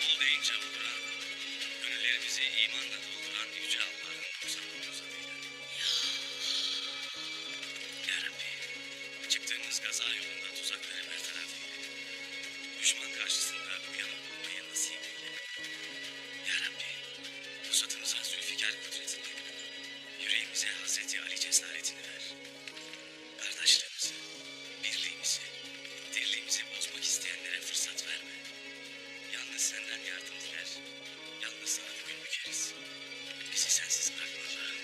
Ol deyince olduran, gönüllerimizi imanla dolduran Yüce Allah'ın kutsal adıyla. Ya Rabbi, çıktığımız gaza yolunda tuzakları bertaraf eyle. Düşman karşısında uyanık olmayı nasip eyle. Ya Rabbi, pusatımıza zülfikar kudretini, yüreğimize Hazreti Ali cesaretini ver. Kardeşliğimizi, birliğimizi, dirliğimizi bozmak isteyenlere fırsat verme. Yalnız senden yardım diler, yalnız sana boyun bükeriz. Bizi sensiz bırakma Allah'ım.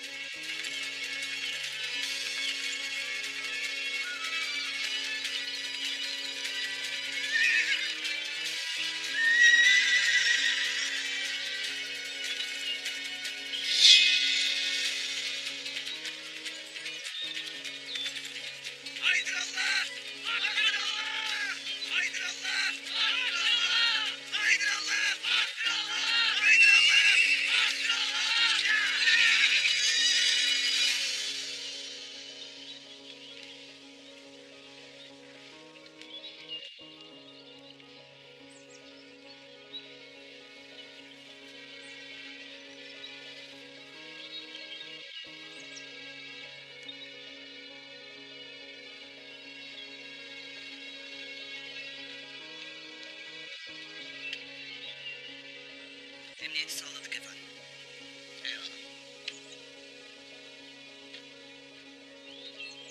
Haydır Allah! Haydır Allah! Haydır Allah! Haydır Allah! Haydır Allah! Haydır Allah! Haydır Allah! Haydır Allah! Emniyeti sağladık efendim. Eyvallah.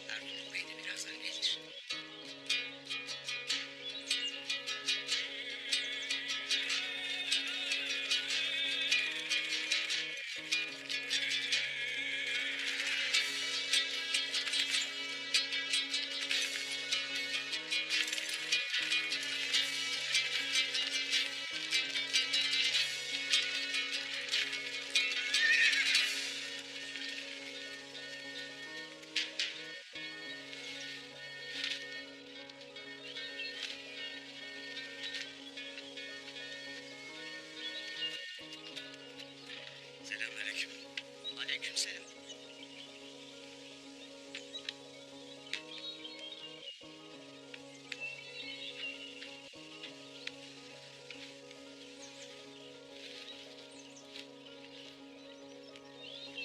Ertuğrul Bey de birazdan gelir. Selamünaleyküm. Aleykümselam.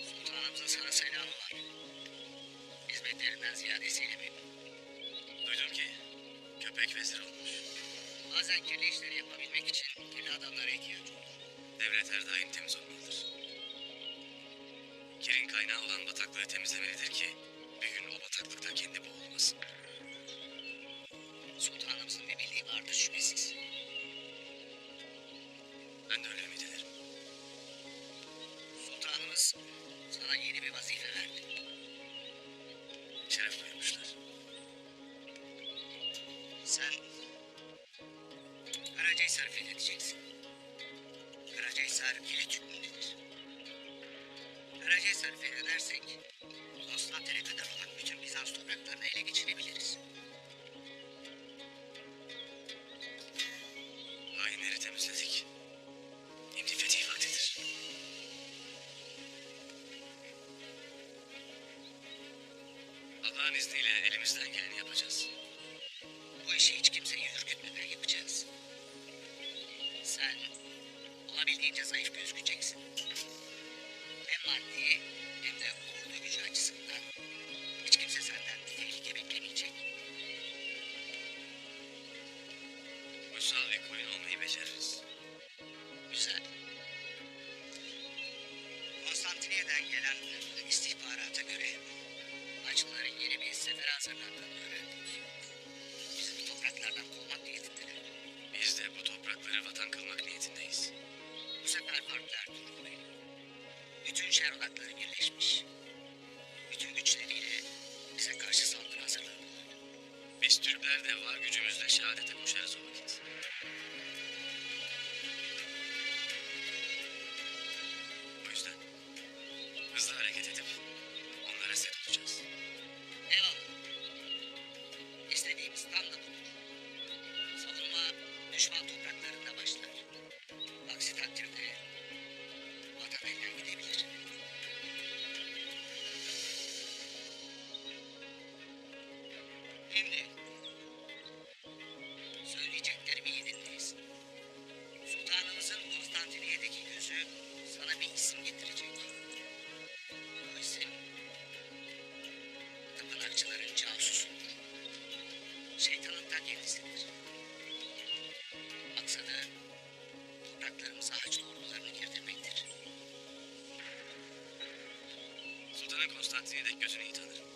Sultanımızın sana selamı var. Hizmetlerinden ziyadesiyle memnun. Duydum ki köpek vezir olmuş. Bazen kirli işleri yapabilmek için kirli adamlara ihtiyaç olur. Devlet her daim temiz olmalıdır. Kirin kaynağı olan bataklığı temizlemelidir ki bir gün o bataklıkta kendi boğulmasın. Sultanımızın bir bildiği vardır şüphesiz. Ben de öyle ümit ederim. Sultanımız sana yeni bir vazife verdi. Şeref buyurmuşlar. Sen Karacahisar'ı fethedeceksin. Karacahisar kilit hükmündedir. Karacahisar'ı fethedersek Konstantin'e kadar olan bütün Bizans topraklarını ele geçirebiliriz. Hainleri temizledik. Şimdi fetih vaktidir. Allah'ın izniyle elimizden geleni yapacağız. Bu işi hiç kimseyi ürkütmeden yapacağız. Sen olabildiğince zayıf gözükeceksin. Hem maddi hem de ordu gücü açısından hiç kimse senden bir tehlike beklemeyecek. Uysal bir koyun olmayı beceririz. Güzel. Konstantiniyye'den gelen istihbarata göre Haçlıların yeni bir sefere hazırlandığını öğrendik. Bizi bu topraklardan şehir odakları birleşmiş. Bütün güçleriyle bize karşı saldırı hazırlığındalar. Biz Türkler de var gücümüzle şehadete koşarız o vakit. O yüzden hızlı hareket edip onlara set olacağız. Eyvallah. İstediğimiz tam da budur. Savunma düşman topraklarında başlar. Aksi takdirde vatan elden gidebilir. Şimdi söyleyeceklerimi iyi dinleyiz. Sultanımızın Konstantiniyye'deki gözü sana bir isim getirecek. O isim tapınakçıların casusudur. Şeytanın ta kendisidir. Maksadı topraklarımıza Haçlı ordularını girdirmektir. Sultanın Konstantiniyye'deki gözünü iyi tanırım.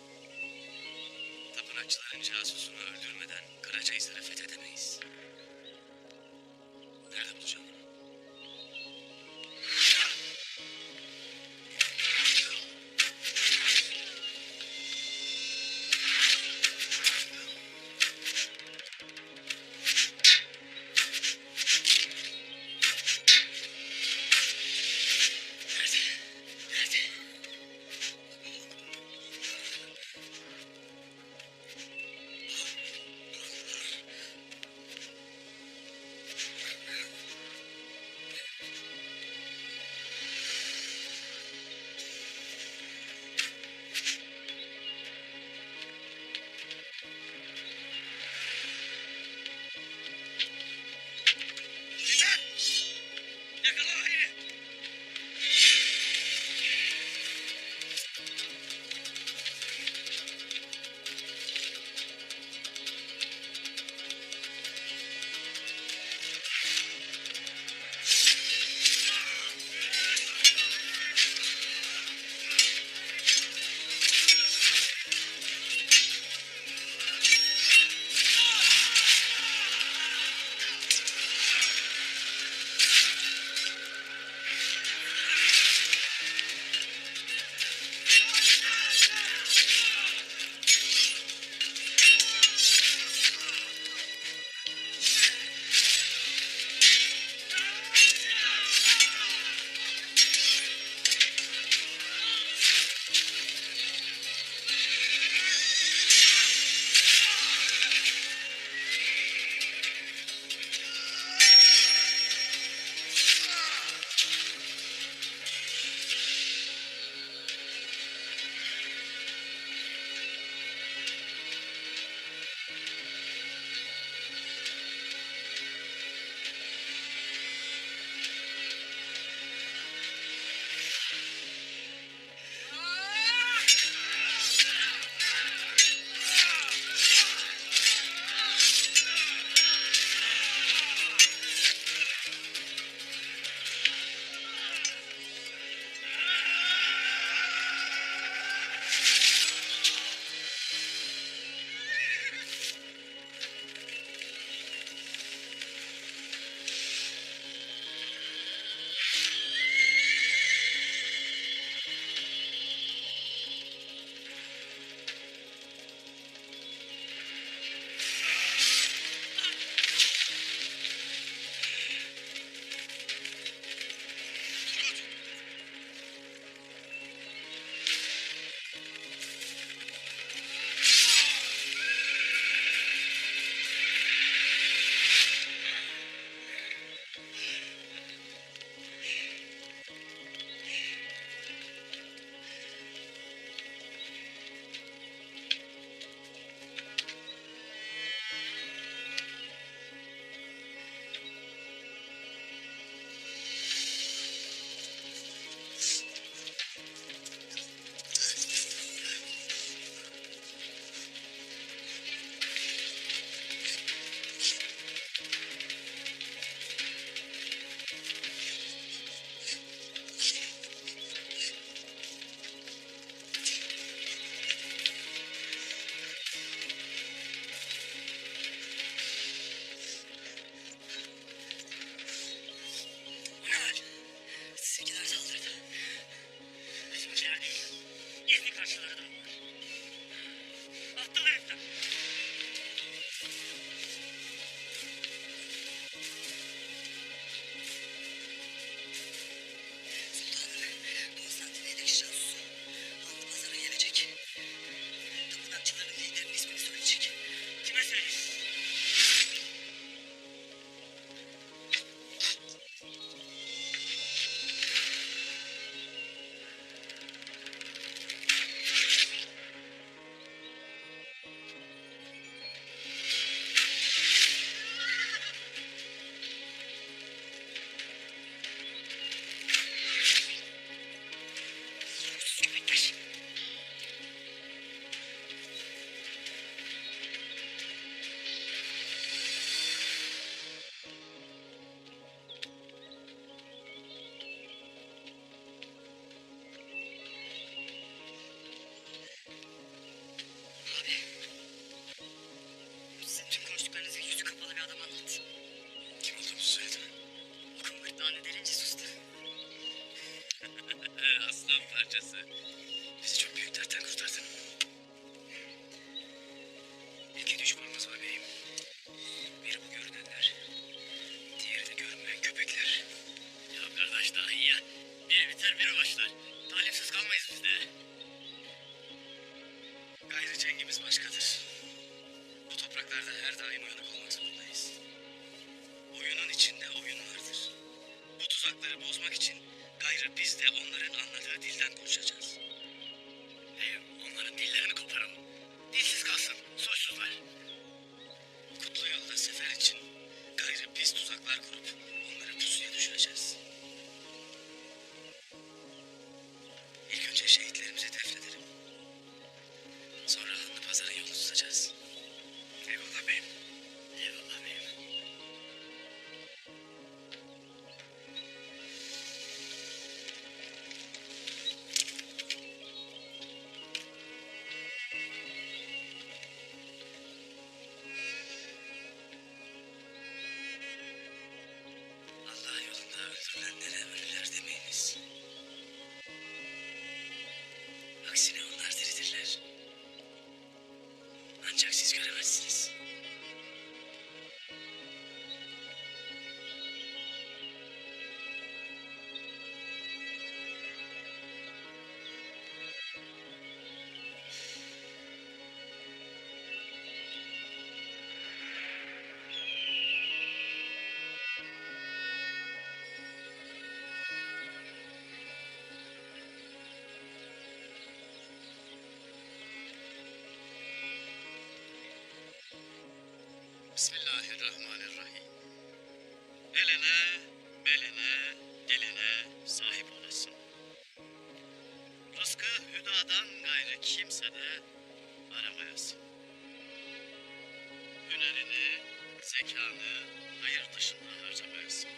Tapınakçıların casusunu öldürmeden Karacahisar'ı fethedemeyiz. Nerede bulacağım onu? Nerede? Nerede? tuzakları bozmak için gayrı biz de onların anladığı dilden konuşacağız. Onların dillerini koparalım. Dilsiz kalsın, soysuzlar. Kutlu yolda sefer için gayrı biz tuzaklar kurup onları pusuya düşüreceğiz. İlk önce şehitlerimizi defnedelim. Sonra Hanlı Pazar'ın yolunu tutacağız. Eyvallah beyim. Eyvallah beyim. Allah yolunda öldürülenlere ölüler demeyiniz. Aksine onlar diridirler. Ancak siz göremezsiniz. Bismillahirrahmanirrahim. Eline, beline, diline sahip olasın. Rızkı hüdadan gayrı kimse de aramayasın. Hünerini, zekanı hayır dışında harcamayasın.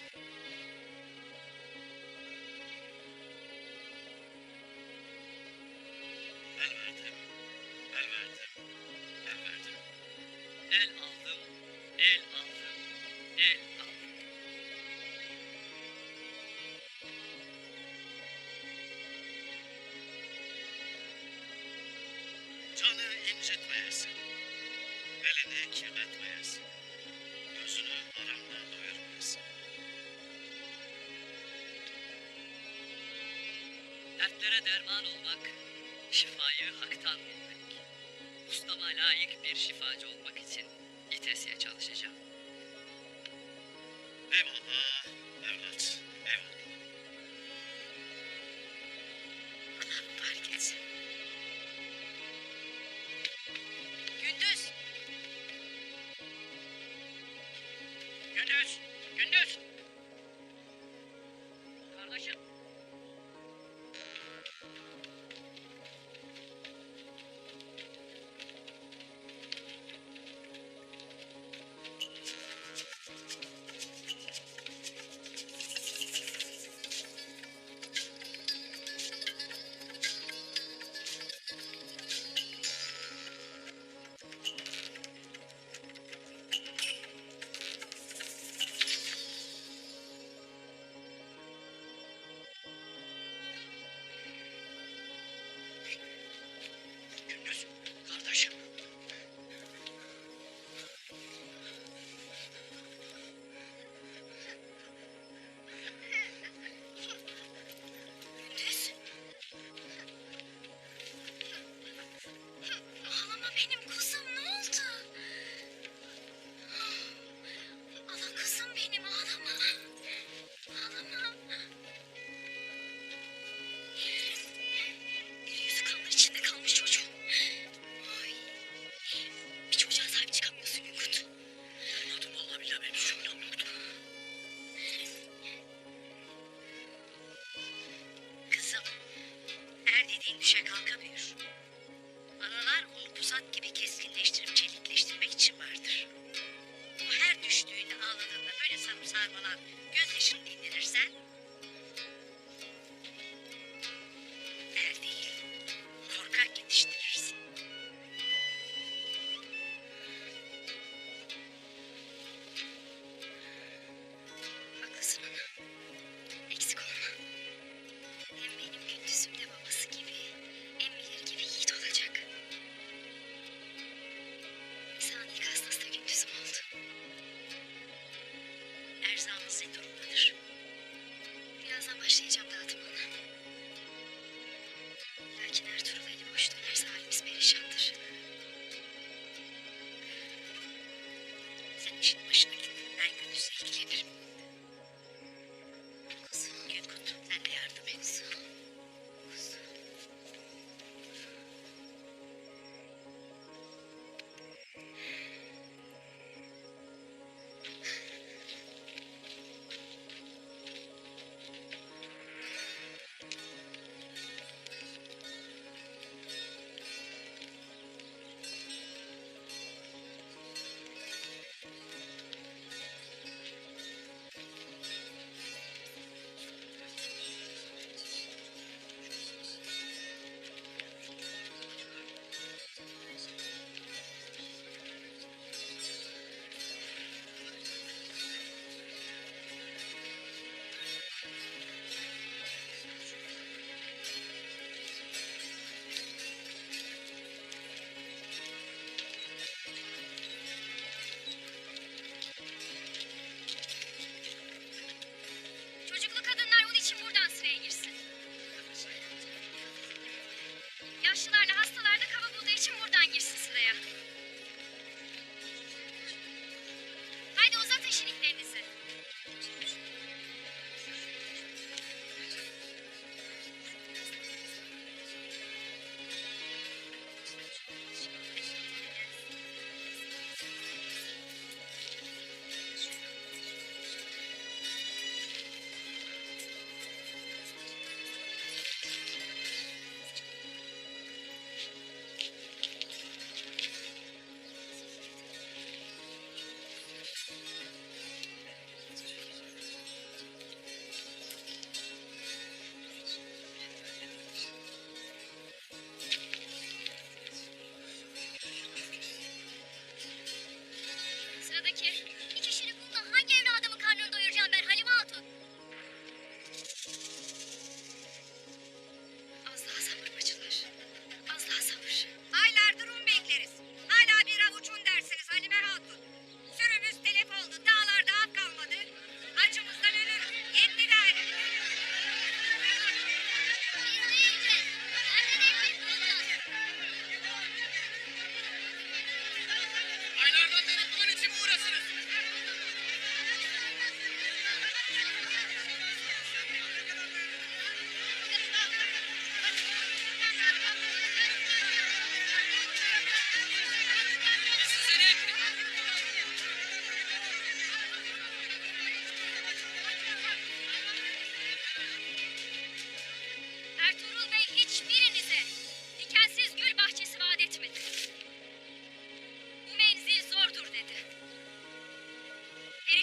El verdim, el verdim, el verdim. El aldım, el aldım, el aldım. Canı incitmeyesin, elini kirletmeyesin, gözünü haramla doyurmayasın. Dertlere derman olmak, şifayı haktan bilmek. Ustama layık bir şifacı olmak için itesiye çalışacağım. Eyvallah, evlat, eyvallah. Allah mübarek etsin. Gündüz! Gündüz! Gündüz! Kardeşim! Gündüz! Kardeşim! Gündüz! Ağlama benim kuzum, ne oldu? Ağla kuzum benim, ağlama. Ağlama. Bir yüzü kanlar içinde kalmış çocuğum. Ay. Bir çocuğa sahip çıkamıyorsun Günkut. Anladım, vallahi billahi benim çocuğum yanmıyordu. Kızım, er dediğin düşe kalka büyür. Analar onu pusat gibi keskinleştirip çelikleştirmek için vardır. O her düştüğünde ağladığında böyle sarıp sarmalan gözyaşını dindirirsen er değil, korkak yetiştirirsin. Haklısın ana. Eksik olma. Hem benim Gündüz'üm de babası gibi, emmileri gibi yiğit olacak. Saniye hastası da Gündüz'üm oldu. Erzağımız senin durumdadır. Birazdan başlayacağım dağıtımına. Lakin Ertuğrul eli boş dönerse halimiz perişandır. Sen işin başına git. Ben Gündüz'le ilgilenirim. Kuzum.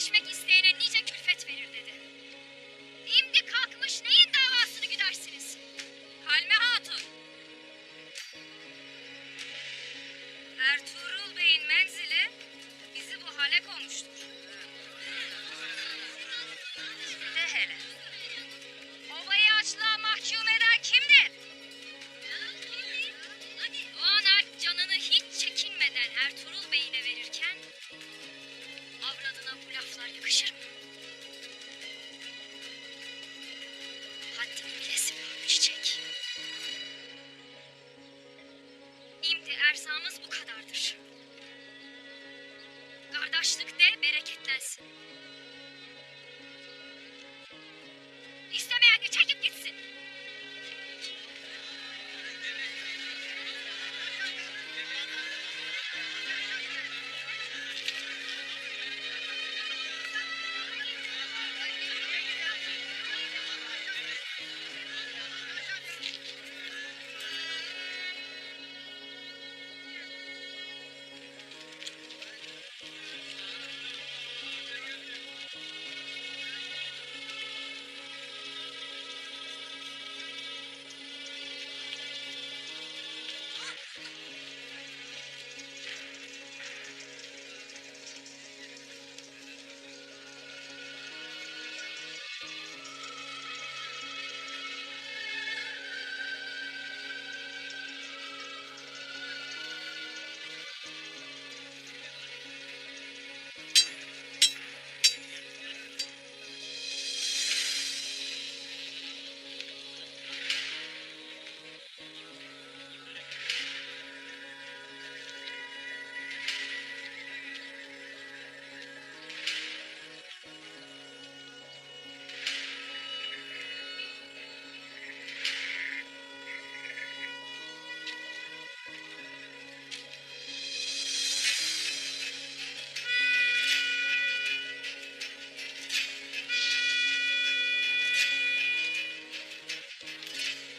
erişmek isteyene nice külfet verir dedi. Şimdi kalkmış neyin davasını güdersiniz? Halme Hatun. Ertuğrul Bey'in menzili bizi bu hale koymuştur. De hele. Obayı açlığa mahkum eden kimdir? Doğan Alp canını hiç çekinmeden Ertuğrul Bey'ine verirken avradına bu laflar yakışır mı? Haddini bilesin abi çiçek. İmdi ersamız bu kadardır. Kardeşlik de bereketlensin. İstemeyen de çekip gitsin.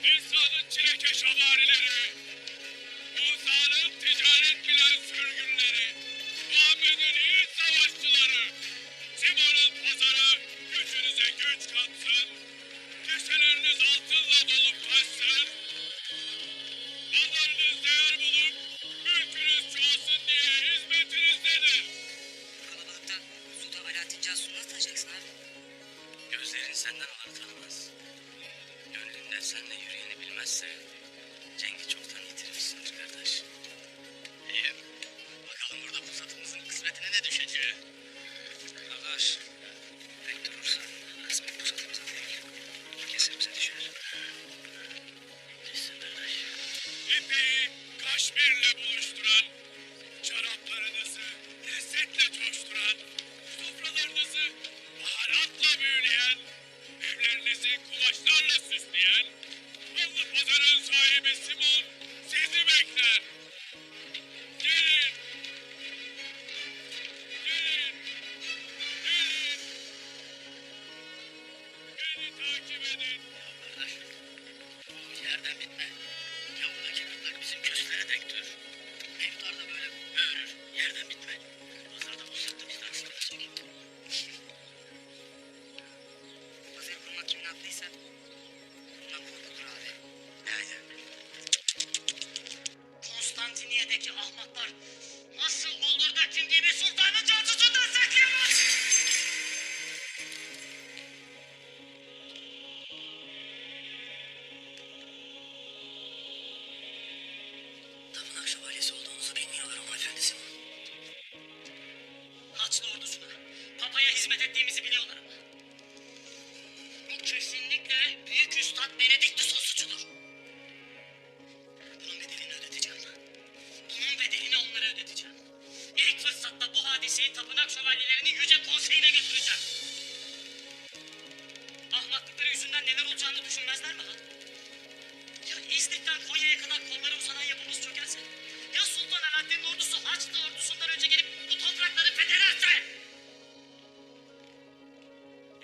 İnsanın çilekeş havarileri, Musa'nın ticaret bilen sürgünleri, Muhammed'in yiğit savaşçıları, Simon'un pazarı gücünüze güç katsın, keseleriniz altınla dolup taşsın, mallarınız değer bulup, mülkünüz çoğalsın diye hizmetinizdedir. Kalabalıkta Sultan Alaaddin Cansu'nu nasıl tanıyacaksın abi? Gözlerin senden olanı tanımaz. Gönlünde senle yürüyeni bilmezse cengi çoktan yitirmişsindir kardeş. İyi. Bakalım burada pusatımızın kısmetine ne düşeceği. Kardeş. Tek durursan kısmet pusatımıza değil. Kesimize düşer. Düşsün kardeş. İpeyi kaşmirle buluşturan, şaraplarınızı lezzetle coşturan, sofralarınızı baharatla büyüleyen, evlerinizi kumaşlarla süsleyen, Ballı Pazar'ın sahibi Simon sizi bekler. Gelin. Gelin. Gelin. Beni takip edin. Ya kardeş, bu yerden bitme. Yavuldaki kırklar bizim köşklere dektir. Mevtarda böyle böğürür, yerden bitme. Pazarda bu sırtımızdan sıkılacak. Pazarı kurmak kimin aklıysa bundan korkulur abi. Aynen. Konstantiniyye'deki ahmaklar nasıl olur da kim gibi sultanın cansusundan saklayamaz? Tapınak şövalyesi olduğunuzu bilmiyorlar ama efendi Simon. Haçlı ordusuna, papaya hizmet ettiğimizi biliyorlar ama. Bu kesinlikle Büyük Üstad Benediktus suçudur. Bunun bedelini ödeteceğim. Bunun bedelini onlara ödeteceğim. İlk fırsatta bu hadiseyi tapınak şövalyelerini yüce konseyine götüreceğim. Ahmaklıkları yüzünden neler olacağını düşünmezler mi ha? Ya İznik'ten Konya'ya kadar kolları uzanan yapımız çökerse? Ya Sultan Alaaddin'in ordusu Haçlı ordusundan önce gelip bu toprakları fethederse?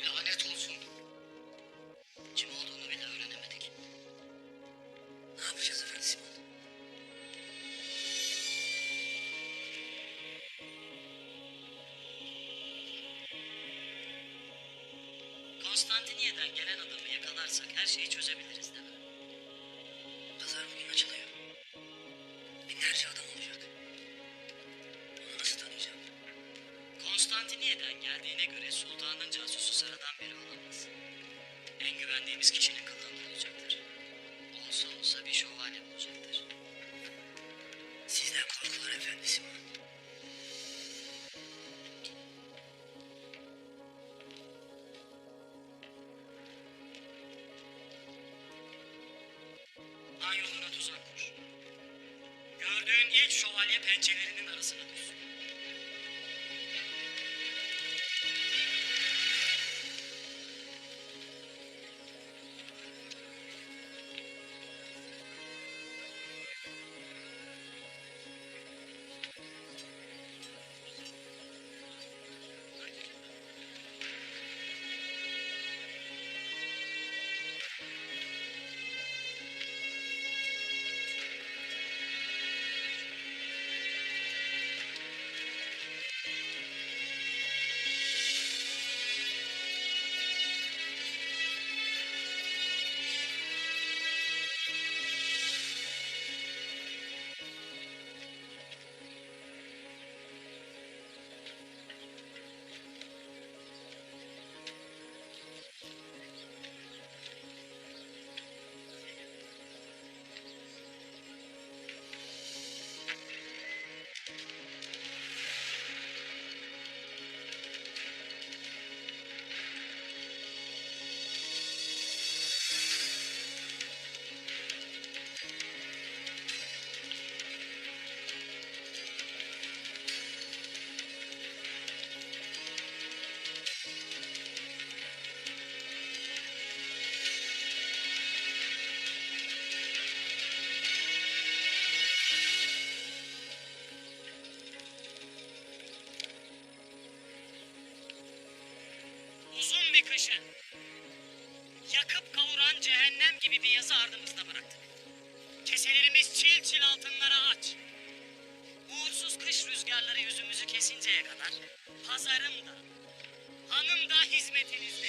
Lanet olsun. Kim olduğunu bile öğrenemedik. Ne yapacağız efendi Simon? Konstantiniyye'den gelen adamı yakalarsak her şeyi çözebiliriz değil mi? Pazar bugün açılıyor. Binlerce adam olacak. Onu nasıl tanıyacağım? Konstantiniyye'den geldiğine göre sultanın casusu sıradan biri olamaz. En güvendiğimiz kişinin kılığında olacaktır. Olsa olsa bir şövalye bulacaktır. Sizden korkulur efendi Simon. Han yoluna tuzak kur. Gördüğün ilk şövalye pençelerinin arasına düşsün. Uzun bir kışı yakıp kavuran cehennem gibi bir yazı ardımızda bıraktık. Keselerimiz çil çil altınlara aç. Uğursuz kış rüzgarları yüzümüzü kesinceye kadar pazarım da, hanım da hizmetinizde.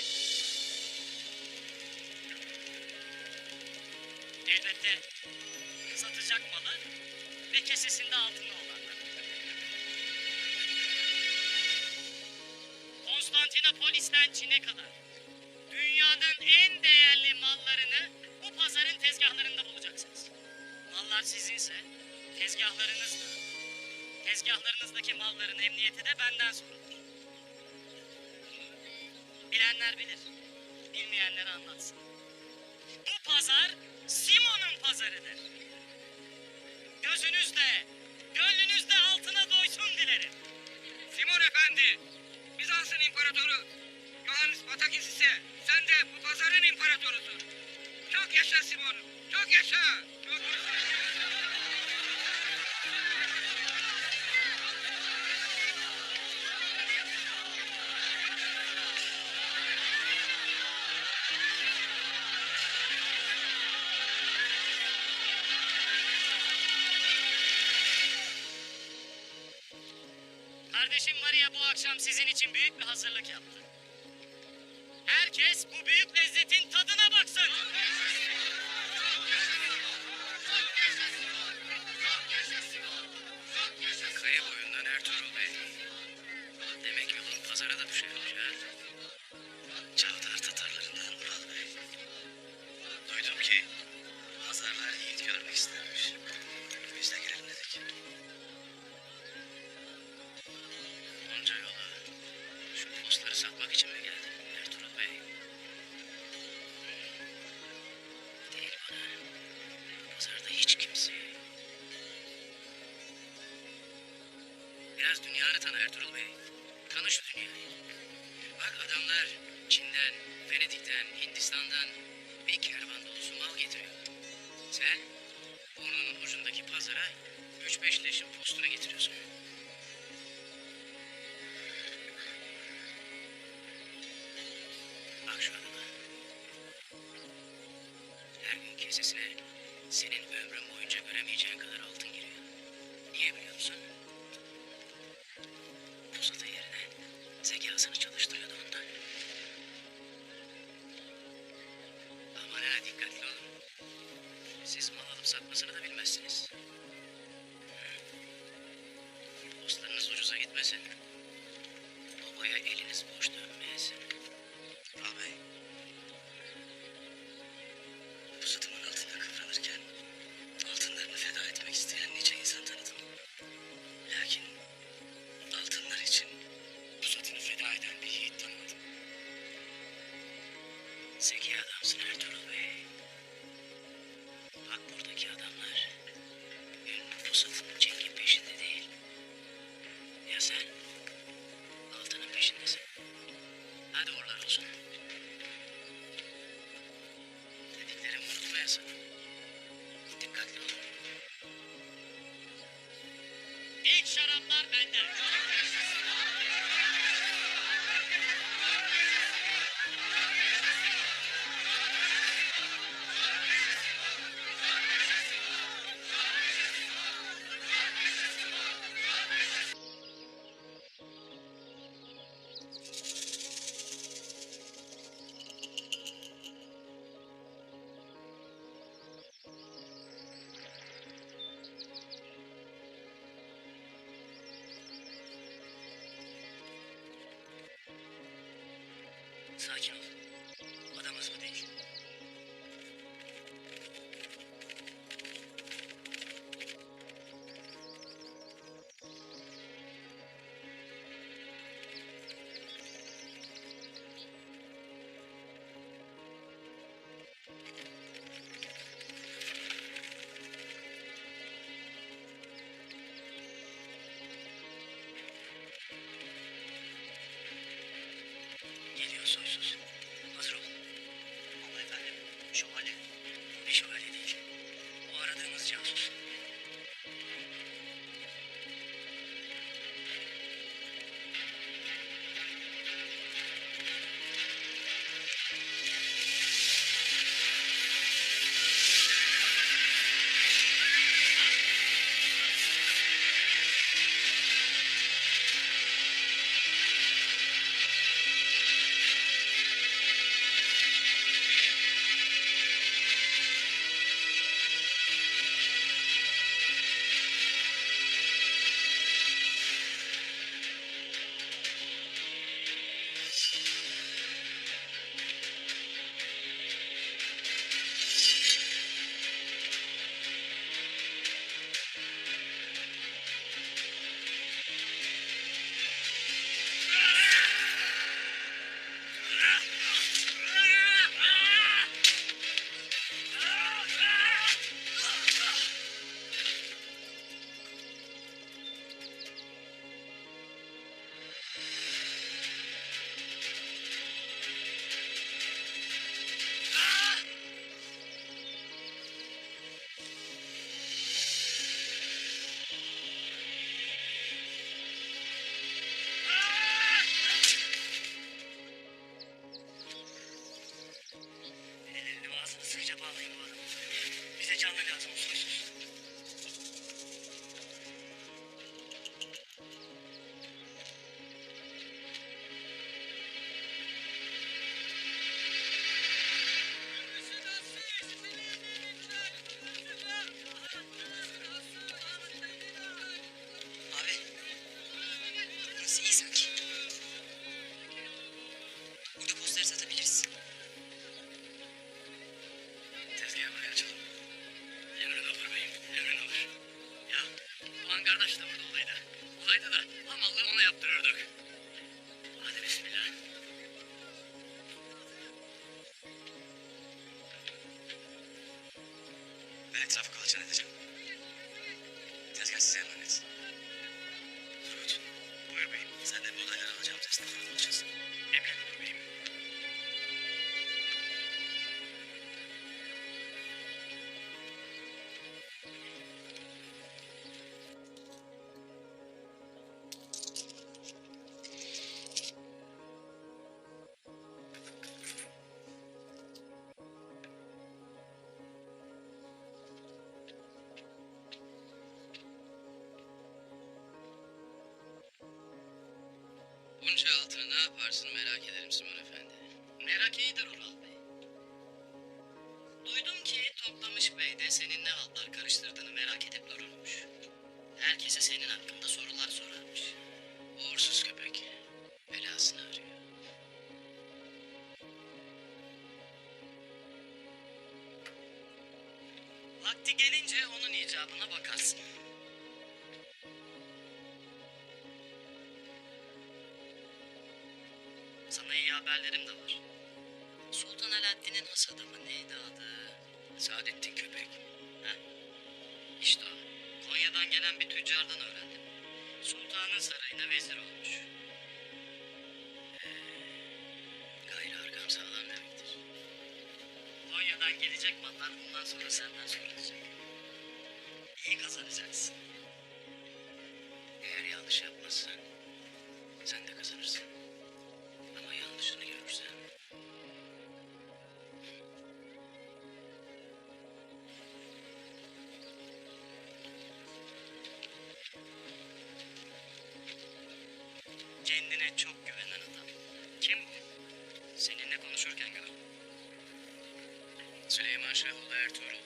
Elbette satacak malı ve kesesinde altını olanlar. Konstantinopolis'ten Çin'e kadar dünyanın en değerli mallarını bu pazarın tezgahlarında bulacaksınız. Mallar sizinse tezgahlarınız da, tezgahlarınızdaki malların emniyeti de benden sorulur. Bilenler bilir, bilmeyenler anlatsın. Bu pazar Simon'un pazarıdır. Gözünüzde, gönlünüzde altına doysun dilerim. Simon Efendi, Bizans'ın imparatoru Yohannes Batakis ise sen de bu pazarın imparatorusun. Çok yaşa Simon, çok yaşa, çok yaşa. Kardeşim Maria bu akşam sizin için büyük bir hazırlık yaptı. Herkes bu büyük lezzetin tadına baksın. Kaya boyundan Ertuğrul Bey. Demek yolun pazara da düşermiş ha. Çavdar Tatarlarından Ural Bey. Duydum ki pazarlar yiğit görmek istermiş. Biz de girelim dedik. Onca yola şu postları satmak için mi geldin Ertuğrul Bey? Değil bana. Pazarda hiç kimse. Biraz dünyanı tanı Ertuğrul Bey. Tanı şu dünyayı. Bak adamlar Çin'den, Venedik'ten, Hindistan'dan bir kervan dolusu mal getiriyor. Sen burnunun ucundaki pazara 3-5 leşin postunu getiriyorsun. Bak şu adama. Her gün kesesine senin ömrün boyunca göremeyeceğin kadar altın giriyor. Niye biliyor musun? Pusatı yerine zekasını çalıştırıyordu ondan. peşindesin. Hadi uğurlar olsun. Dediklerimi unutmayasın. Dikkatli ol. İlk şaraplar benden. Sakin ol. Adam hızlı değil. Geliyor soysuz. Hazır ol. Ama efendim, şövalye. Bir şövalye değil. O aradığımız casus. Ellerini ve ağzını sıkıca bağlayın bu adamı. Bize canlı lazım soysuz. Abi, burası iyi sanki. Burada posteri satabiliriz. Tezgahı buraya açalım. Emrin olur beyim, emrin olur. Ya, Doğan kardeş de burada olaydı. Olaydı da hamallığı ona yaptırırdık. Hadi bismillah. Ben etrafı kalaçan edeceğim. Tezgah size emanet. Turgut, buyur beyim. Sen de bu olayları alacağımız esnafına olacaksın. Emrin olur beyim. Bunca altını ne yaparsın merak ederim Simon Efendi. Merak iyidir Ural Bey. Duydum ki Toplamış Bey de senin ne haltlar karıştırdığını merak edip dururmuş. Herkese senin hakkında sorular sorarmış. Uğursuz köpek. Belasını arıyor. Vakti gelince onun icabına bakarsın. Sana iyi haberlerim de var. Sultan Alaaddin'in has adamı neydi adı? Saadettin Köpek. Heh. İşte o. Konya'dan gelen bir tüccardan öğrendim. Sultanın sarayına vezir olmuş. Arkandan gelecek mallar bundan sonra senden sorulacak. İyi kazanacaksın. Eğer yanlış yapmazsan sen de kazanırsın. Ama yanlışını görürsen kendine çok güvenen adam. Kim bu? Seninle konuşurken gördüm. Süleyman Şahoğlu Ertuğrul.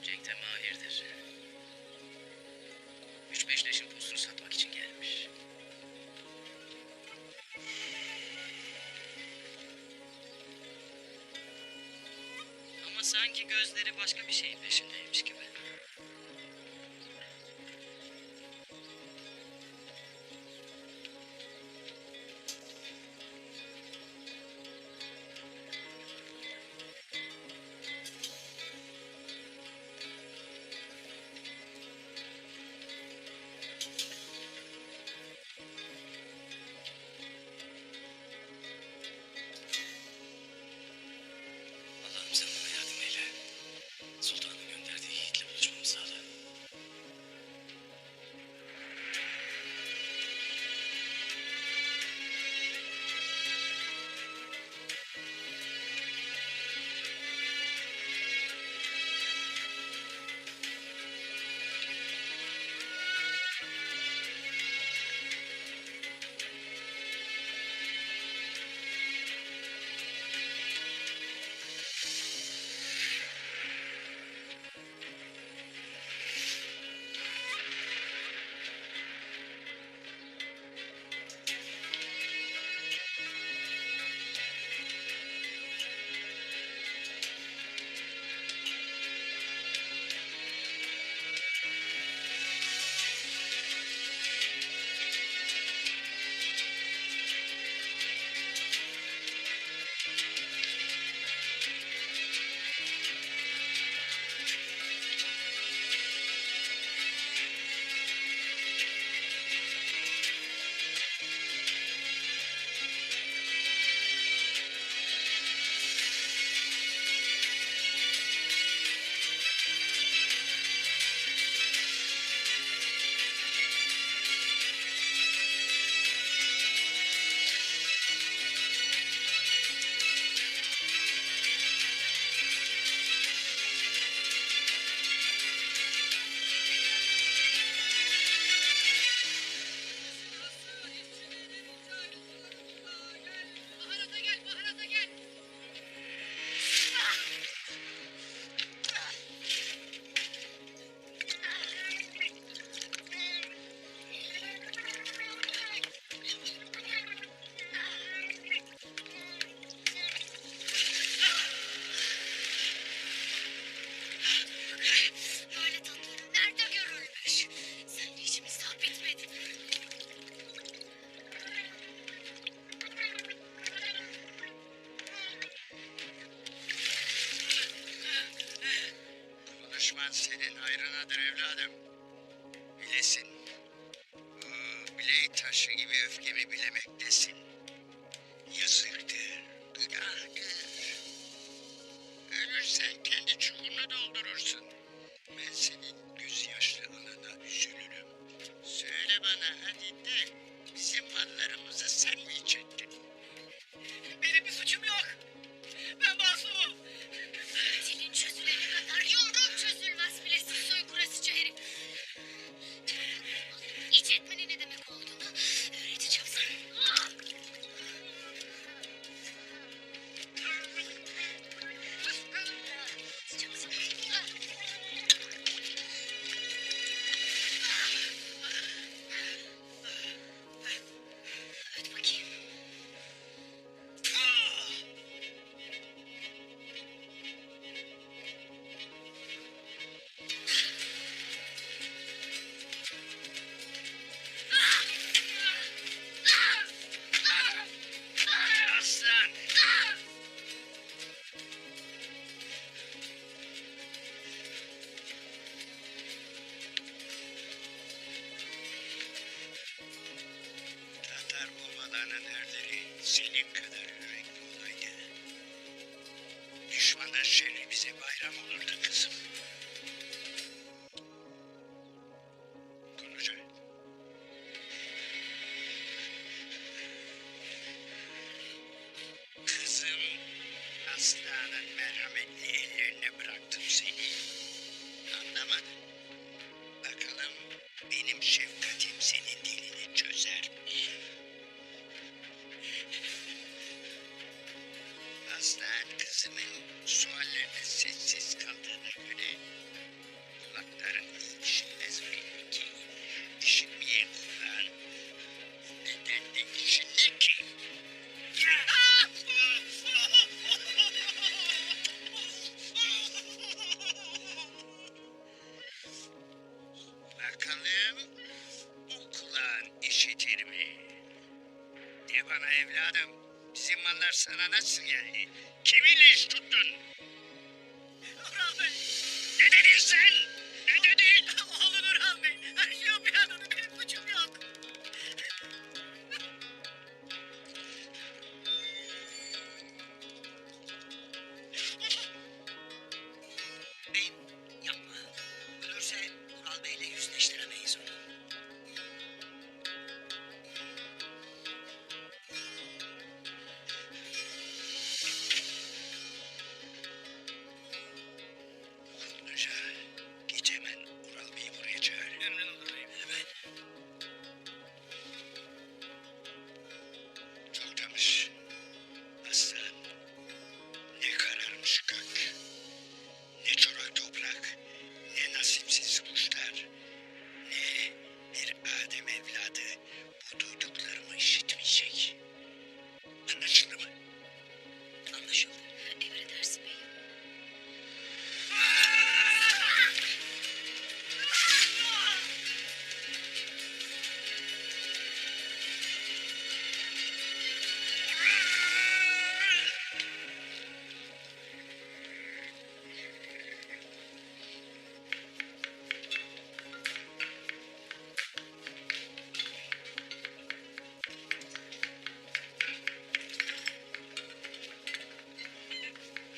Cenk'te mahirdir. 3-5 leşin postunu satmak için gelmiş. Ama sanki gözleri başka bir şeyin peşindeymiş gibi. Allah'ım sen bana yardım eyle. Sultanın gönderdiği yiğitle buluşmamı sağla. Baharata gel, baharata gel. Böyle tatların nerede görülmüş? Sen de içimiz daha bitmedi. Bu düşman senin hayrınadır evladım. Bilesin. O bileği taşı gibi öfkemi bilemektesin. Yazıktır, günahtır. Ölürsen kendi çukurunu doldurursun. Ben senin gözyaşlarına üzülürüm. Söyle bana hadi de bizim mallarımızı sen mi çektin? Benim bir suçum yok. Ben masumum. Dilin çözülene kadar yumruğum çözülmez bile siz soykurasıca herif. İç etmenin ne demek olduğunu öğreteceğim sana. Öt bakayım. Aslan! Tatar obalarının erleri senin kadar yürekli olaydı. Düşmanı şerri bize bayram olurdu kızım. Konuca. Kızım, Aslı'nın merhametli ellerine bıraktım seni. Anlamadın. Bakalım benim şefkatim senin dilini çözer mi? Aslan kızımın suallerine sessiz kaldığına göre kulakların işitmez belli ki. İşitmeyen kulağın neden de işitir ki? Bakalım bu kulağın işitir mi? De bana evladım, bizim mallar sana nasıl geldi? Kiminle iş tuttun? Orhan Bey. Ne dedin sen? Ne dedin? Oğlum Orhan Bey. Her şey o bir adamın benim suçum yok. Beyim yapma. Ölürse Ural Bey'le yüzleştiremeyiz onu. Konuca, git hemen Ural Bey'i buraya çağır. Emrin olur beyim. Hemen. Tolgamış. Aslan. Ne kararmış gök. Ne çorak toprak. Ne nasipsiz kuşlar. Ne bir Adem evladı bu duyduklarımı işitmeyecek. Anlaşıldı mı? Anlaşıldı. Emredersin beyim.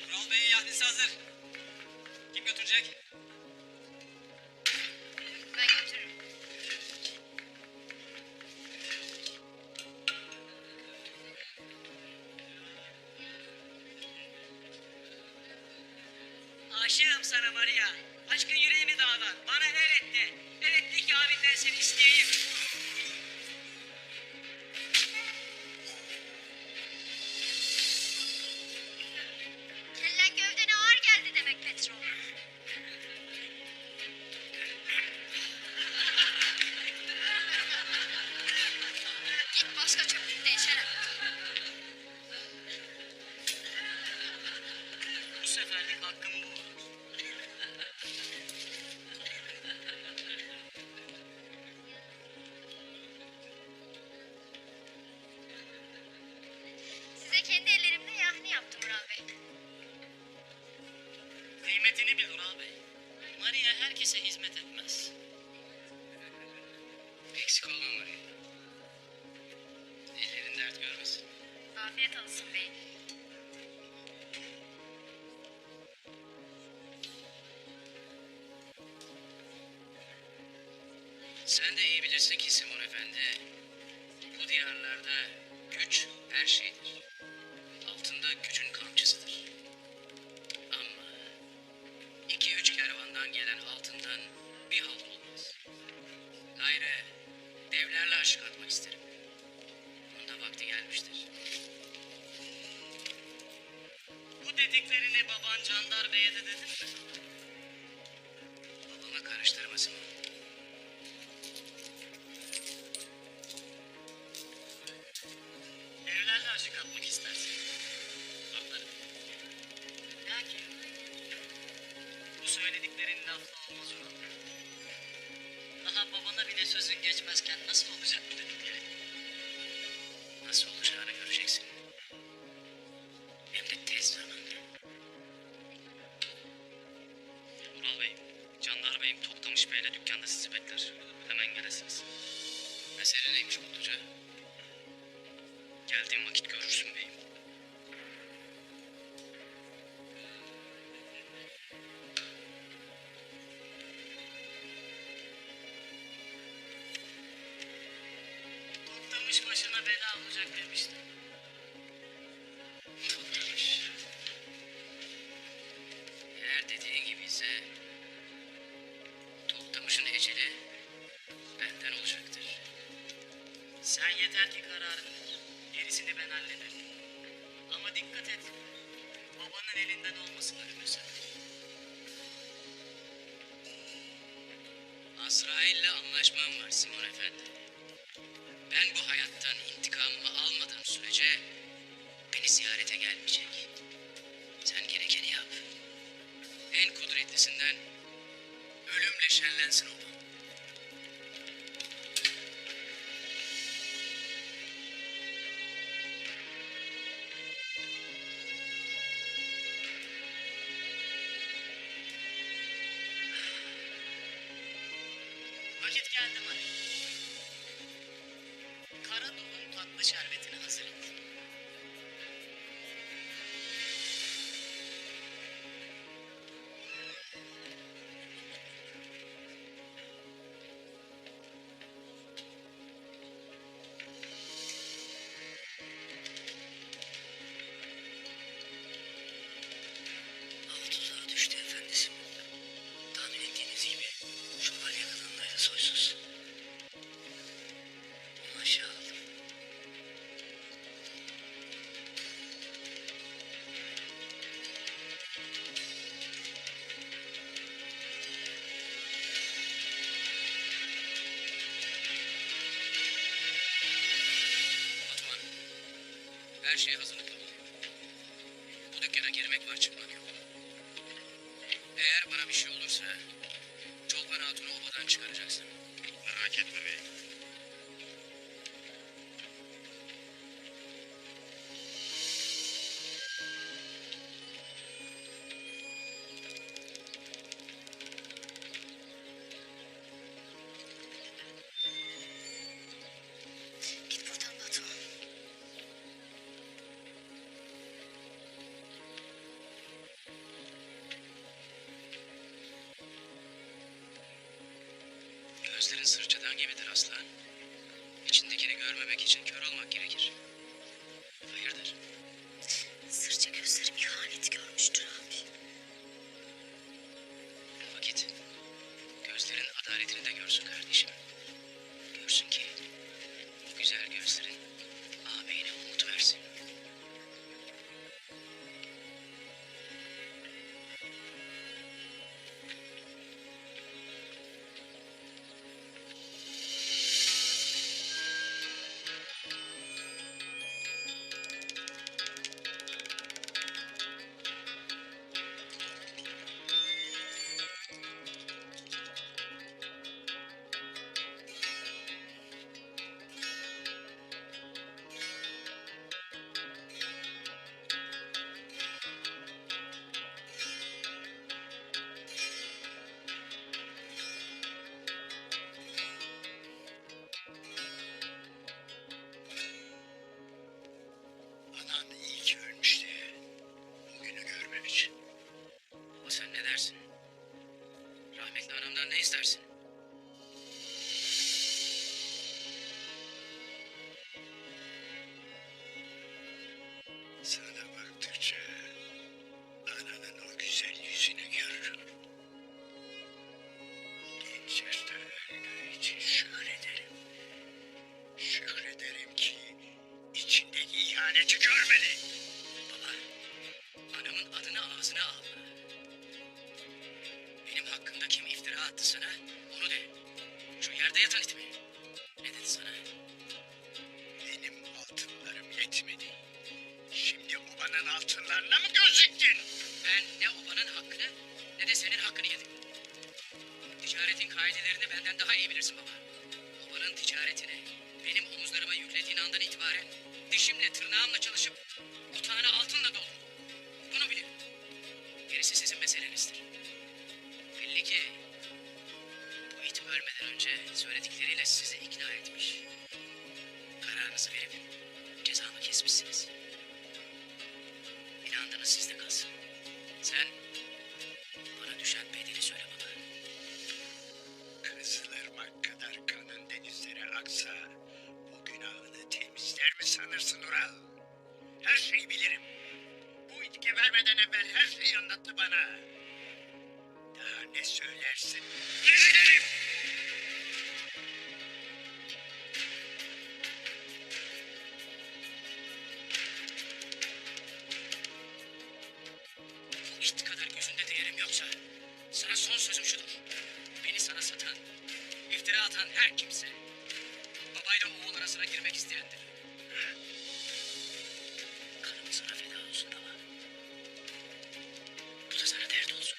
Ural Bey'in yahnisi hazır. Kim götürecek? Ben götürürüm. Aşığım sana Maria. Aşkın yüreğimi dağlar. Bana evet de. Evet de ki abinden seni isteyeyim. Kellen gövdene ağır geldi demek Petro. Git başka çöplükte içerem. Bu seferlik hakkım bu. Size kendi ellerimle yahni yaptım Ural Bey. Kıymetini bil Ural Bey. Maria herkese hizmet etmez. Eksik olma Maria. Ellerin dert görmesin. Afiyet olsun beyim. Sen de iyi bilirsin ki Simon Efendi. Bu diyarlarda güç her şeydir. Altında gücün kamçısıdır. Ama 2-3 kervandan gelen altından bir halt olmaz. Gayrı devlerle aşık atmak isterim. Bunun da vakti gelmiştir. Bu dediklerini baban Candar Bey'e de dedin mi? Babama karıştırma Simon. Evlerle aşık atmak istersin. Anlarım. Lakin bu söylediklerin lafla olmaz Ural. Daha babana bile sözün geçmezken nasıl olacak bu dedikleri? Nasıl olacağını göreceksin. Hem de tez zamanda. Ural Bey, Candar Bey'im Toktamış Bey'le dükkanda sizi bekler. Hemen gelesiniz. Mesele neymiş Kutluca? Geldiğim vakit görürsün beyim. olacak demiştim. Doğruymuş. Eğer dediğin gibi ise Toktamış'ın eceli benden olacaktır. Sen yeter ki kararını ver. Gerisini ben hallederim. Ama dikkat et. Babanın elinden olmasın ölümü sen. Azrail'le anlaşmam var Simon Efendi. Ben bu hayattan intikamımı almadığım sürece beni ziyarete gelmeyecek. Sen gerekeni yap. En kudretlisinden ölümle şenlensin oba. Vakit geldi mi? Karadul'un tatlı şerbetini hazır et. Av tuzağa düştü efendisi. Tahmin ettiğiniz gibi şövalye kılığındaydı soysuz. Onu aşağı aldım. Batuhan, her şeye hazırlıklı ol. Bu dükkana girmek var çıkmak yok. Eğer bana bir şey olursa Çolpan Hatun'u obadan çıkaracaksın. Merak etme bey. Git buradan Batuhan. Gözlerin sırçadan gibidir aslan. İçindekini görmemek için kör olmak gerekir. Hayırdır? Sırça gözlerim ihanet görmüştür abi. Vakit. Gözlerin adaletini de görsün kardeşim. Görsün ki bu güzel gözlerin ağabeyine umut versin. Anan iyi ki ölmüştü. Bugünü görmemiş. Baba sen ne dersin? Rahmetli anamdan ne istersin? Sana baktıkça ananın o güzel yüzünü görürüm. Genç yaşta öldüğü için şükrederim. Şükrederim ki içindeki ihaneti görmedi. Baba, anamın adını ağzına alma. Benim hakkımda kim iftira attı sana, onu de. Şu yerde yatan it mi? Ne dedi sana? Benim altınlarım yetmedi. Şimdi obanın altınlarına mı göz diktin? Ben ne obanın hakkını ne de senin hakkını yedim. Ticaretin kaidelerini benden daha iyi bilirsin baba. Obanın ticaretini benim omuzlarıma yüklediğin andan itibaren dişimle tırnağımla çalışıp otağını altınla doldurdum. Bunu bilin. Gerisi sizin meselenizdir. Belli ki bu it ölmeden önce söyledikleriyle sizi ikna etmiş. Kararınızı verip cezamı kesmişsiniz. İnandınız sizde kalsın. Sen bana düşen bedeli söyle baba. Kızılırmak kadar kanın denizlere aksa bu günahını temizler misin? Her şeyi bilirim. Bu it gebermeden evvel her şeyi anlattı bana. Daha ne söylersin? Ne dilerim? Bu it kadar gözünde değerim yoksa sana son sözüm şudur. Beni sana satan, iftira atan her kimse babayla oğul arasına girmek isteyendir. Karım sana feda olsun ama bu da sana dert olsun.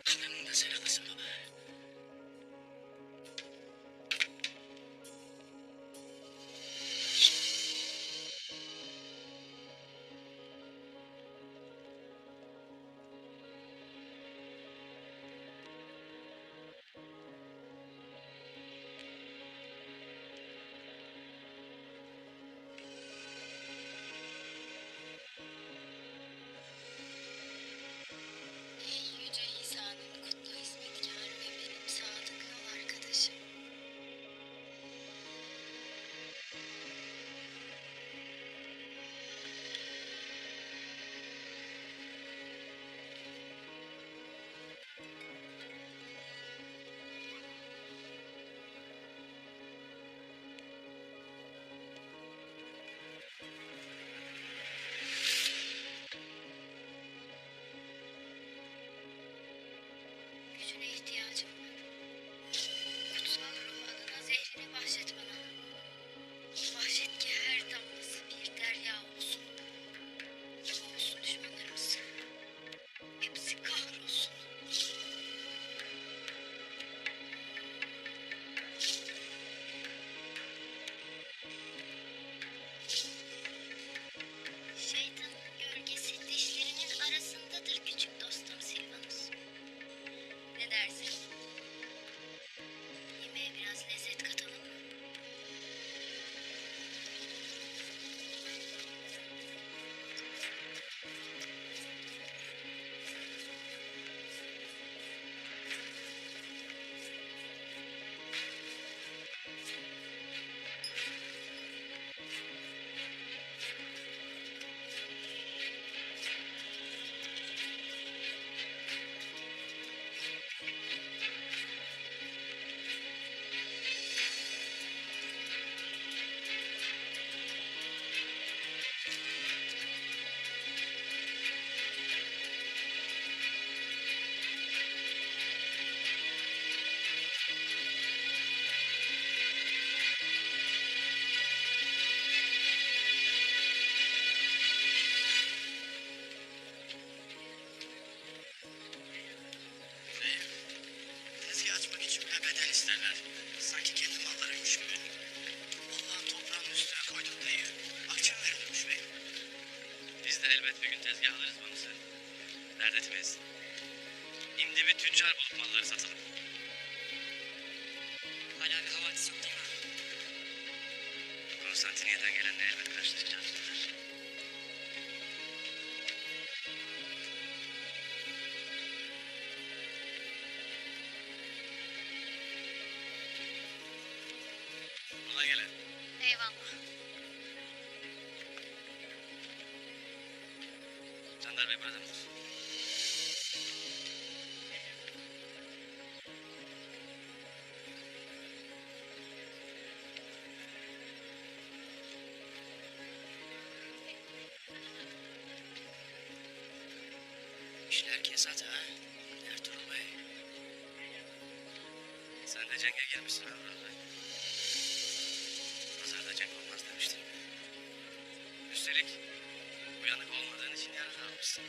Karımın da sen alasın baba. Ey yüce İsa'nın kutlu hizmetkarı ve benim sadık yol arkadaşım. Gücüne ihtiyacım var. Kutsal ruh adına zehrini bahşet bana. Bahşet ki her damlası bir derya olsun. Boğulsun düşmanlarımız. Hepsi kahrolsun. Şeytanın gölgesi dişlerinin arasındadır küçük dostum Silvanus. Ne dersin? Yemeğe biraz lezzet katalım mı? Tezgah açmak için bile bedel isterler. Sanki kendi mallarıymış gibi. Allah'ın toprağın üstüne koyduk dayı. Akçe vermiyormuş bey. Biz de elbet bir gün tezgah alırız Manusa. Dert etmeyiz. Şimdi bir tüccar bulup malları satalım. Hala bir havadis yok değil mi? Konstantiniyye'den gelenle elbet karşılaşacağız. Kolay gele. Eyvallah. Candar Bey burada mıdır? İşler kesat ha, Ertuğrul Bey. Sen de cenge girmişsin Ertuğrul Bey. Pazarda cenk olmaz demiştin. Üstelik uyanık olmadığın için yarın almışsın.